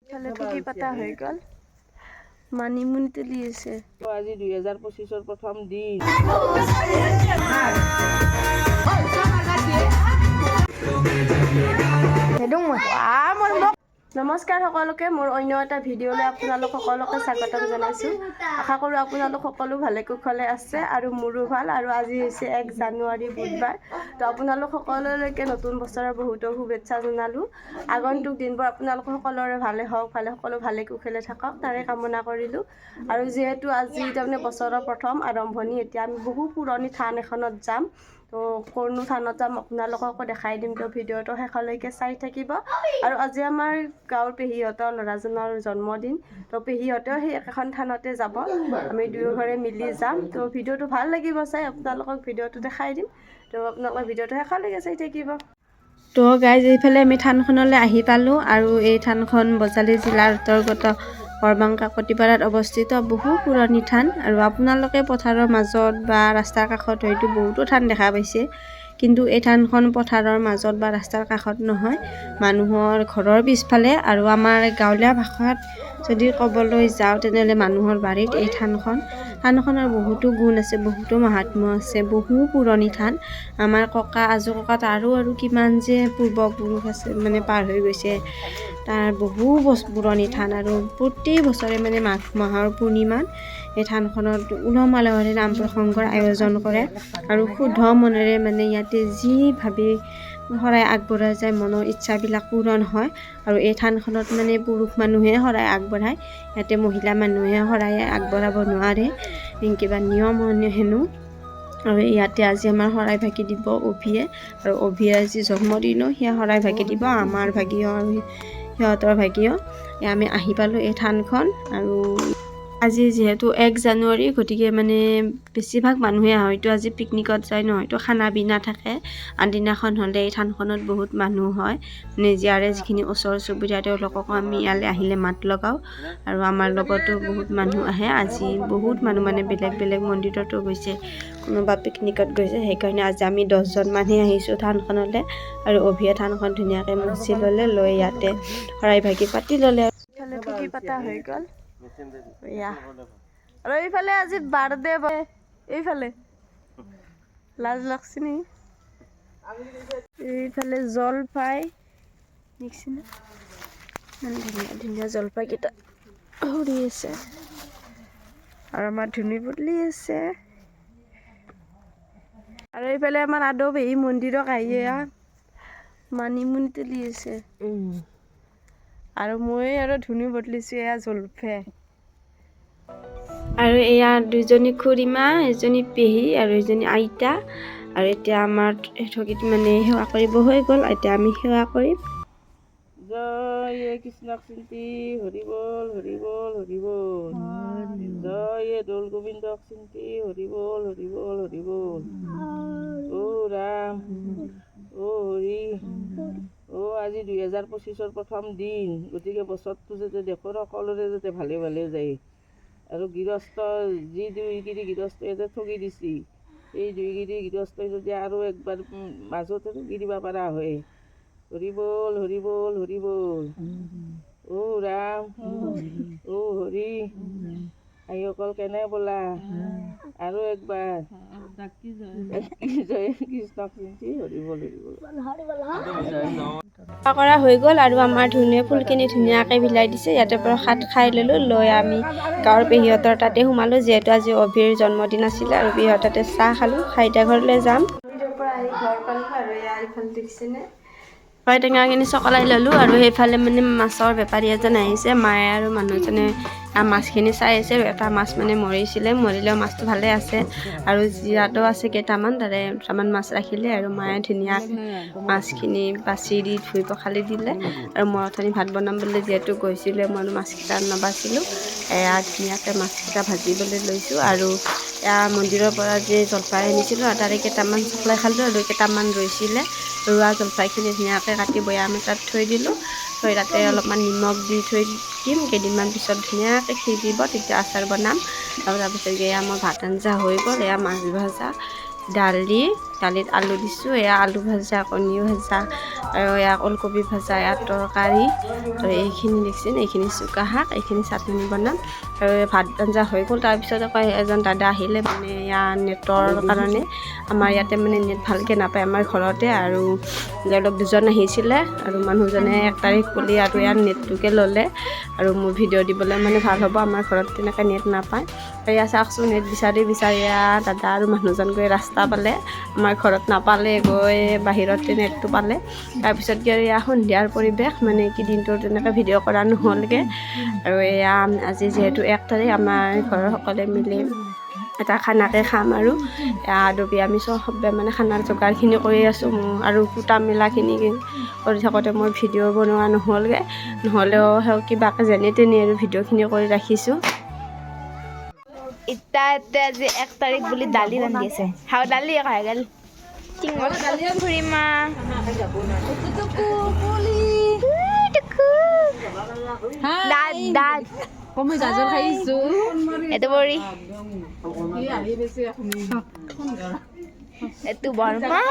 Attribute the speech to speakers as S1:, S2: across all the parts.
S1: ইফালে টুকি পাতা হৈ গ'ল মানিমুনি তুলি আছে
S2: আজি 2025 প্ৰথম দিন
S1: নমস্কাৰ সকলোকে মোৰ অন্য এটা ভিডিঅ'লৈ আপোনালোক সকলোকে স্বাগতম জনাইছোঁ আশা কৰোঁ আপোনালোক সকলো ভালে কুশলে আছে আৰু মোৰো ভাল আৰু আজি হৈছে 1 জানুৱাৰী বুধবাৰ তো আপোনালোক সকলোলৈকে নতুন বছৰৰ বহুতো শুভেচ্ছা জনালোঁ আগন্তুক দিনবোৰ আপোনালোক সকলোৰে ভালে হওক সকলো ভালে কুশলে থাকক তাৰে কামনা কৰিলোঁ আৰু যেহেতু আজি তাৰমানে বছৰৰ প্ৰথম আৰম্ভণি এতিয়া আমি বহু পুৰণি থান এখনত যাম তো কোনটো থানত যাম আপোনালোককো দেখাই দিম তো ভিডিঅ'টো শেষলৈকে চাই থাকিব আৰু আজি আমাৰ গাঁৱৰ পেহীহঁতৰ ল'ৰাজনৰ জন্মদিন তো পেহীহঁতেও সেই একেখন থানতে যাব আমি দুয়োঘৰে মিলি যাম তো ভিডিঅ'টো ভাল লাগিব চাই আপোনালোকক ভিডিঅ'টো দেখাই দিম তো আপোনালোকৰ ভিডিঅ'টো শেষলৈকে চাই থাকিব তো গাইজ এইফালে আমি থানখনলৈ আহি পালোঁ আৰু এই থানখন বজালী জিলাৰ অন্তৰ্গত বৰবাং কাকতিপাৰাত অৱস্থিত বহু পুৰণি থান আৰু আপোনালোকে পথাৰৰ মাজত বা ৰাস্তাৰ কাষত হয়তো বহুতো থান দেখা পাইছে কিন্তু এই থানখন পথাৰৰ মাজত বা ৰাস্তাৰ কাষত নহয় মানুহৰ ঘৰৰ পিছফালে আৰু আমাৰ গাঁৱলীয়া ভাষাত যদি ক'বলৈ যাওঁ তেনেহ'লে মানুহৰ বাৰীত এই থানখনৰ বহুতো গুণ আছে বহুতো মাহাত্ম্য আছে বহু পুৰণি থান আমাৰ ককা আজো ককাত আৰু কিমান যে পূৰ্বপুৰুষ আছে মানে পাৰ হৈ গৈছে তাৰ বহু পুৰণি থান আৰু প্ৰতি বছৰে মানে মাঘ মাহৰ পূৰ্ণিমাত এই থানখনত উলহ মালহেৰে নাম প্ৰসংগৰ আয়োজন কৰে আৰু শুদ্ধ মনেৰে মানে ইয়াতে যি ভাবি শৰাই আগবঢ়াই যায় মনৰ ইচ্ছাবিলাক পূৰণ হয় আৰু এই থানখনত মানে পুৰুষ মানুহে শৰাই আগবঢ়ায় ইয়াতে মহিলা মানুহে শৰাই আগবঢ়াব নোৱাৰে কিবা নিয়ম হেনো আৰু ইয়াতে আজি আমাৰ শৰাই ভাগি দিব অভিয়ে আৰু অভিয়ে আজি জন্মদিনো সেয়া শৰাই ভাগি দিব আমাৰ ভাগিও আৰু সিহঁতৰ ভাগিও আমি আহি পালোঁ এই থানখন আৰু আজি যিহেতু 1 জানুৱাৰী গতিকে মানে বেছিভাগ মানুহে হয়তো আজি পিকনিকত যায় নহয়তো খানা পিনা থাকে আনদিনাখন হ'লে এই থানখনত বহুত মানুহ হয় নিজৰে যিখিনি ওচৰ চুবুৰীয়া তেওঁলোককো আমি ইয়ালৈ আহিলে মাত লগাওঁ আৰু আমাৰ লগতো বহুত মানুহ আহে আজি বহুত মানুহ মানে বেলেগ মন্দিৰতো গৈছে কোনোবা পিকনিকত গৈছে সেইকাৰণে আজি আমি 10জন মানুহে আহিছোঁ থানখনলৈ আৰু অভিয়ে থানখন ধুনীয়াকৈ মুচি ল'লে লৈ ইয়াতে শৰাই ভাগি পাতি ল'লে ইফালে টুকি পাতা হৈ গ'ল আৰু এইফালে আজি বাৰ্থডে এইফালে লাজ লাগছে নি এইফালে জলপাই দেখিছেনে ধুনীয়া জলপাইকেইটা সৰি আছে আৰু আমাৰ ধুনী বদলি আছে আৰু এইফালে আমাৰ আদৌ পেহী মন্দিৰক আহি মানিমুনি তুলি আছে আৰু মই আৰু ধুনী বদলিছোঁ এয়া জলফে আৰু এয়া দুজনী খুৰীমা এজনী পেহী আৰু এজনী আইতা আৰু এতিয়া আমাৰ ঠগীত মানে সেৱা কৰিব হৈ গ'ল এতিয়া আমি সেৱা কৰিম
S2: জয় কৃষ্ণক চিন্তি হৰি বল হৰি বল হৰি বল জয় দৌল গোবিন্দক চিন্তি হৰি বল হৰি বল হৰি বল অ ৰাম অ হৰি আজি 2025 প্ৰথম দিন গতিকে বছৰটো যাতে দেশৰ সকলোৰে যাতে ভালে যায় আৰু গৃহস্থ যি দুইগিৰি গৃহস্থই যাতে ঠগি দিছি এই দুইগিৰি গৃহস্থই যদি আৰু একবাৰ মাজত গিৰিব পৰা হয় হৰি বল হৰি বল হৰি বল অ ৰাম অ হৰি আইসকল কেনে বোলা আৰু একবাৰ জয় কৃষ্ণক চিন্তি হৰি বল
S1: কৰা হৈ গ'ল আৰু আমাৰ ধুনীয়া ফুলখিনি ধুনীয়াকৈ বিলাই দিছে ইয়াতে প্ৰসাদ খাই ল'লোঁ লৈ আমি গাঁৱৰ পেহীহঁতৰ তাতে সোমালোঁ যিহেতু আজি অভিৰ জন্মদিন আছিলে আৰু পেহীহঁতৰ তাতে চাহ খালোঁ খাইটা ঘৰলৈ যাম পৰা আহি ঘৰ পালোঁ আৰু এইফালে দেখিছেনে টেঙাখিনি চকলাই ল'লোঁ আৰু সেইফালে মানে মাছৰ বেপাৰী এজন আহিছে মায়ে আৰু মানুহজনে মাছখিনি চাই আছে এটা মাছ মানে মৰিলেও মাছটো ভালে আছে আৰু জিৰাটো আছে কেইটামান তাৰে দুটামান মাছ ৰাখিলে আৰু মায়ে ধুনীয়াকৈ মাছখিনি বাছি দি ধুই পখালি দিলে আৰু মই অথনি ভাত বনাম বুলি যিহেতু গৈছিলোঁ মই মাছকেইটা নাবাছিলোঁ এয়া ধুনীয়াকৈ মাছকেইটা ভাজিবলৈ লৈছোঁ আৰু এয়া মন্দিৰৰ পৰা যে জলফাই আনিছিলোঁ তাৰে কেইটামান চকলাই খালোঁ আৰু কেইটামান ৰৈছিলে ৰোৱা জলফাইখিনি ধুনীয়াকৈ কাটি বৈয়াম এটাত থৈ দিলোঁ থৈ তাতে অলপমান নিমখ দি থৈ দিম কেইদিনমান পিছত ধুনীয়াকৈ সিজিব তেতিয়া আচাৰ বনাম আৰু তাৰপিছত এয়া মোৰ ভাত আঞ্জা হৈ গ'ল এয়া মাছ ভাজা দালি দালিত আলু দিছোঁ, এয়া আলু ভাজা, কণী ভাজা আৰু এয়া ওলকবি ভাজা, এয়া তৰকাৰী আৰু এইখিনি দেখিছেনে, এইখিনি চুকা শাক, এইখিনি চাটনি বনাম আৰু ভাত আঞ্জা হৈ গ'ল। তাৰপিছত আকৌ এজন দাদা আহিলে, মানে এয়া নেটৰ কাৰণে আমাৰ ইয়াতে মানে নেট ভালকৈ নাপায় আমাৰ ঘৰতে, আৰু তেওঁলোক দুজন আহিছিলে আৰু মানুহজনে 1 তাৰিখ বুলি আৰু ইয়াৰ নেটটোকে ল'লে আৰু মোৰ ভিডিঅ' দিবলৈ মানে ভাল হ'ব, আমাৰ ঘৰত তেনেকৈ নেট নাপায়। এয়া চাওকচোন, নেট বিচাৰি বিচাৰি দাদা আৰু মানুহজন গৈ ৰাস্তা পালে, আমাৰ ঘৰত নাপালে, গৈ বাহিৰতে নেটটো পালে। তাৰপিছত কি আৰু এয়া সন্ধিয়াৰ পৰিৱেশ, মানে কি দিনটো তেনেকৈ ভিডিঅ' কৰা নহ'লগৈ। আৰু এয়া আজি যিহেতু 1 তাৰিখ, আমাৰ ঘৰৰ সকলোৱে মিলি এটা খানাকে খাম আৰু আদবি আমি চবে মানে খানাৰ যোগাৰখিনি কৰি আছোঁ, আৰু কুটা মেলাখিনি কৰি থাকোঁতে মই ভিডিঅ' বনোৱা নহ'লগৈ, নহ'লেও কিবাকৈ যেনে তেনে আৰু ভিডিঅ'খিনি কৰি ৰাখিছোঁ।
S3: এতিয়া আজি 1 তাৰিখ বুলি দালি ৰান্ধি আছে। হাও দালি খাই গ'ল দালিয়ে ফুৰিমা দাদ
S2: কমে গাজৰ খাইছোঁ।
S3: এইটো বৰি, এইটো বৰমা,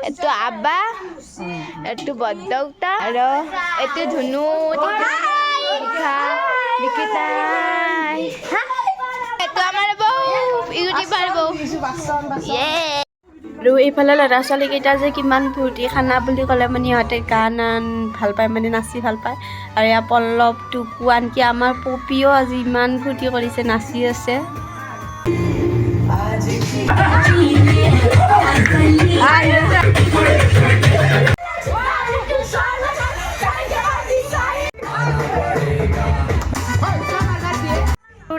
S3: এইটো আব্বা, এইটো বৰদেউতা আৰু এইটো ধুনু, এইটো আমাৰ বৌ, ইউটিউবাৰ বৌ।
S1: আৰু এইফালে ল'ৰা ছোৱালীকেইটা যে কিমান ফূৰ্তি, খানা বুলি ক'লে মানে সিহঁতে গান ভাল পায়, মানে নাচি ভাল পায়। আৰু এয়া পল্লৱ, টুকু, আনকি আমাৰ পপিও আজি ইমান ফূৰ্তি কৰিছে, নাচি আছে।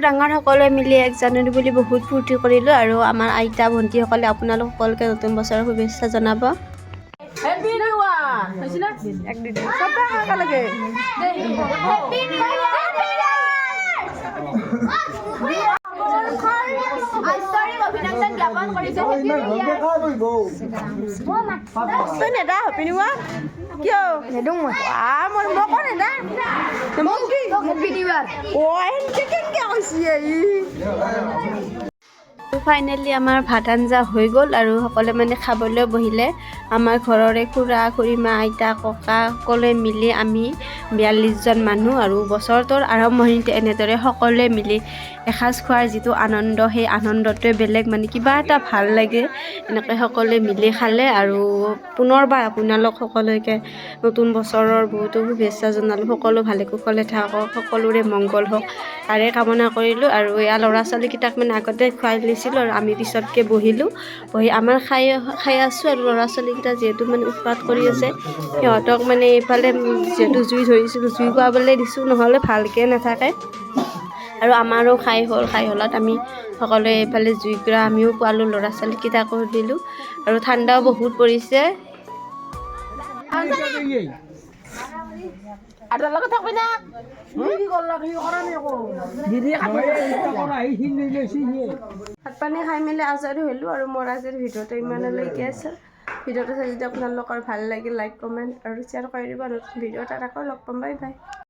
S1: ডাঙৰ সকলোৱে মিলি 1 জানুৱাৰী বুলি বহুত ফূৰ্তি কৰিলোঁ, আৰু আমাৰ আইতা ভণ্টিসকলে আপোনালোক সকলোকে নতুন বছৰৰ শুভেচ্ছা জনাব।
S3: অভিনন্দন জ্ঞাপন কৰিছোঁ।
S1: তই নেদা হেপী নিউ ইয়াৰ কিয়
S3: নেদো মই
S1: মোৰ মোক নেদা ফাইনেলি আমাৰ ভাত আঞ্জা হৈ গ'ল, আৰু সকলোৱে মানে খাবলৈ বহিলে। আমাৰ ঘৰৰে খুৰা খুৰীমা, আইতা ককা সকলোৱে মিলি আমি 42জন মানুহ, আৰু বছৰটোৰ আৰম্ভণিতে এনেদৰে সকলোৱে মিলি এসাঁজ খোৱাৰ যিটো আনন্দ, সেই আনন্দটোৱে বেলেগ, মানে কিবা এটা ভাল লাগে এনেকৈ সকলোৱে মিলি খালে। আৰু পুনৰবাৰ আপোনালোক সকলোকে নতুন বছৰৰ বহুতো শুভেচ্ছা জনালোঁ। সকলো ভালে কুশলে থাকক, সকলোৰে মংগল হওক তাৰে কামনা কৰিলোঁ। আৰু এয়া ল'ৰা ছোৱালীকেইটাক মানে আগতে খুৱাই লৈছিলোঁ, আৰু আমি পিছতকৈ বহি আমাৰ খাই আছোঁ। আৰু ল'ৰা ছোৱালীকেইটা যিহেতু মানে উৎপাত কৰি আছে, সিহঁতক মানে এইফালে যিহেতু জুই ধৰিছিলোঁ, জুই খোৱাবলৈ দিছোঁ, নহ'লে ভালকৈ নাথাকে। আৰু আমাৰো খাই হ'লত আমি সকলোৱে এইফালে জুইকুৰা আমিও খোৱালোঁ, ল'ৰা ছোৱালীকেইটাকো দিলোঁ। আৰু ঠাণ্ডাও বহুত পৰিছে। ভাত পানী খাই মেলি আজৰি হ'লোঁ, আৰু মোৰ আজিৰ ভিডিঅ'টো ইমানলৈকে আছে। ভিডিঅ'টো চাই যদি আপোনালোকৰ ভাল লাগিল, লাইক কমেণ্ট আৰু শ্বেয়াৰ কৰি দিব। নতুন ভিডিঅ' এটাত আকৌ লগ পাম, বাই বাই।